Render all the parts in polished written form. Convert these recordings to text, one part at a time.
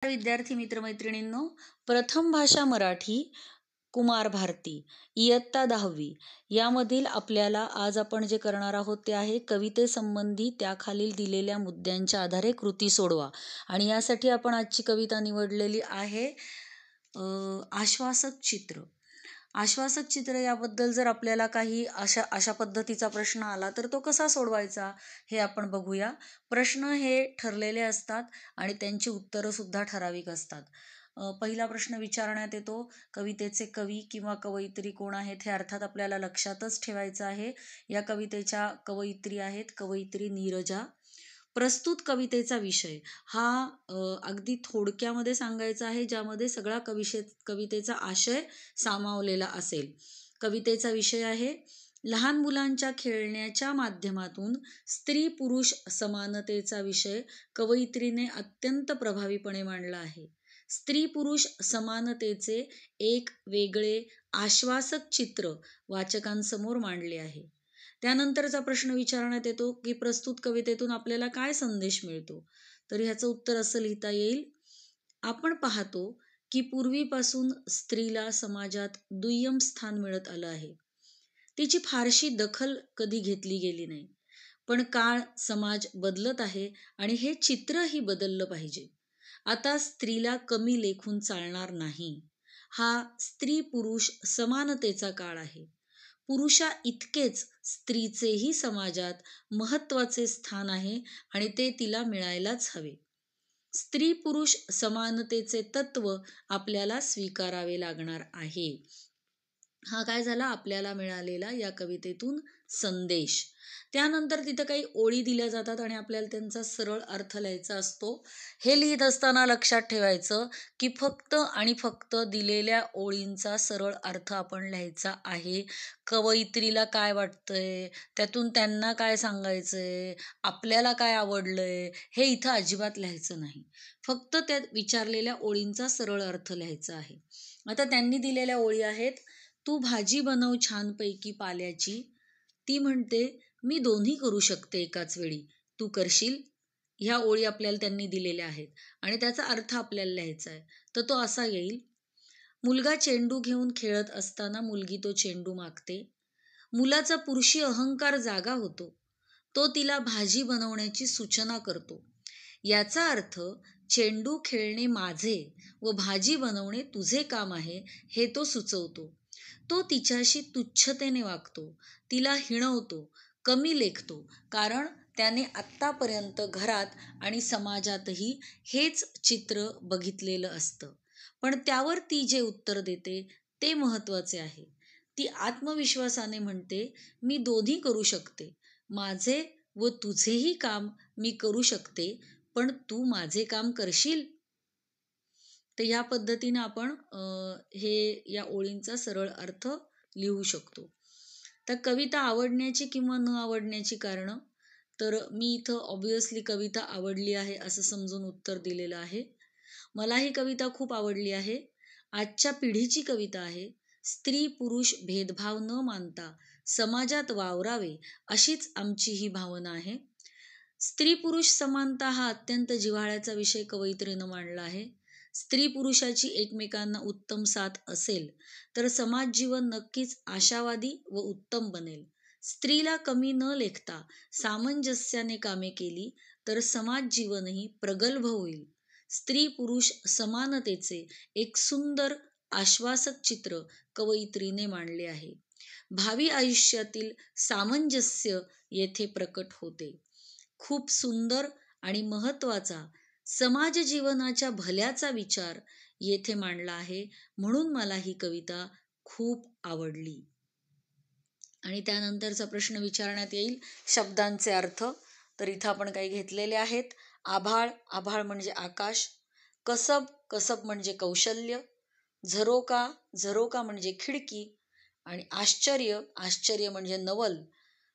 विद्यार्थी मित्रमैत्रिणींनो, प्रथम भाषा मराठी कुमार भारती इयत्ता 10वी यामधील आपल्याला आज आपण जे करणार आहोत ते आहे कवितेसंबंधी त्याखालील दिलेल्या मुद्द्यांच्या आधारे कृती सोडवा. आणि यासाठी आपण आजची कविता निवडलेली आहे आश्वासक चित्र. आश्वासक चित्र याबद्दल जर आपल्याला काही अशा पद्धतीचा प्रश्न आला तर तो कसा सोडवायचा हे आपण बघूया. प्रश्न हे ठरलेले असतात आणि त्यांची उत्तरं सुद्धा ठराविक असतात. पहिला प्रश्न विचारण्यात येतो, कवितेचे कवी किंवा कवयित्री कोण आहेत हे अर्थात आपल्याला लक्षातच ठेवायचं आहे. या कवितेच्या कवयित्री आहेत कवयित्री नीरजा. प्रस्तुत कवितेचा विषय हा अगदी थोडक्यामध्ये सांगायचा आहे, ज्यामध्ये सगळा कवितेचा आशय सामावलेला असेल. कवितेचा विषय आहे लहान मुलांच्या खेळण्याच्या माध्यमातून स्त्री पुरुष समानतेचा विषय कवयित्रीने अत्यंत प्रभावीपणे मांडला आहे. स्त्री पुरुष समानतेचे एक वेगळे आश्वासक चित्र वाचकांसमोर मांडले आहे. त्यानंतरचा प्रश्न विचारण्यात येतो की प्रस्तुत कवितेतून आपल्याला काय संदेश मिळतो. तर ह्याचं उत्तर असं लिहिता येईल, आपण पाहतो की पूर्वीपासून स्त्रीला समाजात दुय्यम स्थान मिळत आलं आहे. तिची फारशी दखल कधी घेतली गेली नाही. पण काळ समाज बदलत आहे आणि हे चित्रही बदललं पाहिजे. आता स्त्रीला कमी लेखून चालणार नाही. हा स्त्री पुरुष समानतेचा काळ आहे. पुरुषा इतकेच स्त्रीचेही समाजात महत्त्वाचे स्थान आहे आणि ते तिला मिळायलाच हवे. स्त्री पुरुष समानतेचे तत्व आपल्याला स्वीकारावे लागणार आहे. हा काय झाला आपल्याला मिळालेला या कवितेतून संदेश. त्यानंतर तिथं काही ओळी दिल्या जातात आणि आपल्याला त्यांचा सरळ अर्थ लिहायचा असतो. हे लिहित असताना लक्षात ठेवायचं की फक्त आणि फक्त दिलेल्या ओळींचा सरळ अर्थ आपण लिहायचा आहे. कवयित्रीला काय वाटतंय, त्यातून त्यांना काय सांगायचंय, आपल्याला काय आवडलंय, हे इथं अजिबात लिहायचं नाही. फक्त त्या विचारलेल्या ओळींचा सरळ अर्थ लिहायचा आहे. आता त्यांनी दिलेल्या ओळी आहेत, तू भाजी बनव छानपैकी पाल्याची. ती म्हणते, मी दोन्ही करू शकते एकाच वेळी, तू करशील. ह्या ओळी आपल्याला त्यांनी दिलेल्या आहेत आणि त्याचा अर्थ आपल्याला लिहायचा आहे. तर तो असा येईल, मुलगा चेंडू घेऊन खेळत असताना मुलगी तो चेंडू मागते. मुलाचा पुरुषी अहंकार जागा होतो. तो तिला भाजी बनवण्याची सूचना करतो. याचा अर्थ चेंडू खेळणे माझे व भाजी बनवणे तुझे काम आहे हे तो सुचवतो. तो तिच्याशी तुच्छतेने वागतो, तिला हिणवतो, कमी लेखतो, कारण त्याने आत्तापर्यंत घरात आणि समाजातही हेच चित्र बघितलेलं असतं. पण त्यावर ती जे उत्तर देते ते महत्त्वाचे आहे. ती आत्मविश्वासाने म्हणते, मी दोन्ही करू शकते. माझे व तुझेही काम मी करू शकते, पण तू माझे काम करशील. तर या पद्धतीने आपण या ओळींचा सरळ अर्थ लिहू शकतो. तर कविता आवडण्याची किंवा न आवडण्याची कारणं, तर मी इथं ऑब्व्हियसली कविता आवडली आहे असं समजून उत्तर दिलेलं आहे. मला ही कविता खूप आवडली आहे. आजच्या पिढीची कविता आहे. स्त्री पुरुष भेदभाव न मानता समाजात वावरावे अशीच आमची ही भावना आहे. स्त्री पुरुष समानता हा अत्यंत जिव्हाळ्याचा विषय कवयित्रीनं मांडला आहे. स्त्री पुरुषाची एकमेकांना उत्तम साथ असेल तर समाज जीवन नक्कीच आशावादी व उत्तम बनेल. स्त्रीला कमी न लेखता सामंजस्याने कामे केली तर समाज जीवनही प्रगल्भ होईल. स्त्री पुरुष समानतेचे एक सुंदर आश्वासक चित्र कवयित्रीने मांडले आहे. भावी आयुष्यातील सामंजस्य येथे प्रकट होते. खूप सुंदर आणि महत्त्वाचा समाज जीवनाच्या भल्याचा विचार येथे मांडला आहे. म्हणून मला ही कविता खूप आवडली. आणि त्यानंतरचा प्रश्न विचारण्यात येईल शब्दांचे अर्थ. तर इथं आपण काही घेतलेले आहेत. आभाळ, आभाळ म्हणजे आकाश. कसब, कसब म्हणजे कौशल्य. झरोका, झरोका म्हणजे खिडकी. आणि आश्चर्य, आश्चर्य म्हणजे नवल.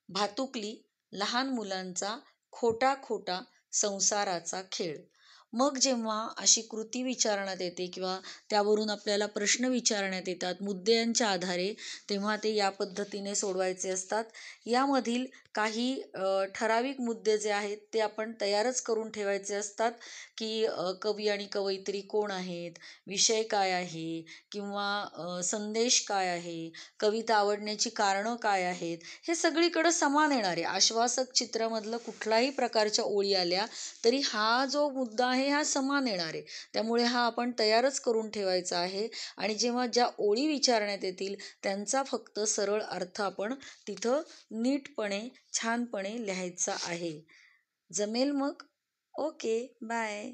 भातुकली, लहान मुलांचा खोटा खोटा संसाराचा खेळ. मग जेव्हा अशी कृती विचारण्यात येते किंवा त्यावरून आपल्याला प्रश्न विचारण्यात येतात मुद्द्यांच्या आधारे, तेव्हा ते या पद्धतीने सोडवायचे असतात. यामधील काही ठराविक मुद्दे जे आहेत ते आपण तयारच करून ठेवायचे असतात, की कवी आणि कवयित्री कोण आहेत, विषय काय आहे, किंवा संदेश काय आहे, कविता आवडण्याची कारणं काय आहेत, हे सगळीकडे समान येणार आहे. आश्वासक चित्रामधलं कुठल्याही प्रकारच्या ओळी आल्या तरी हा जो मुद्दा आहे हा समान येणार आहे. त्यामुळे हा आपण तयारच करून ठेवायचा आहे आणि जेव्हा ज्या ओळी विचारण्यात येतील त्यांचा फक्त सरळ अर्थ आपण तिथं नीटपणे, छानपणे लिहायचा आहे. जमेल मग? Okay, bye.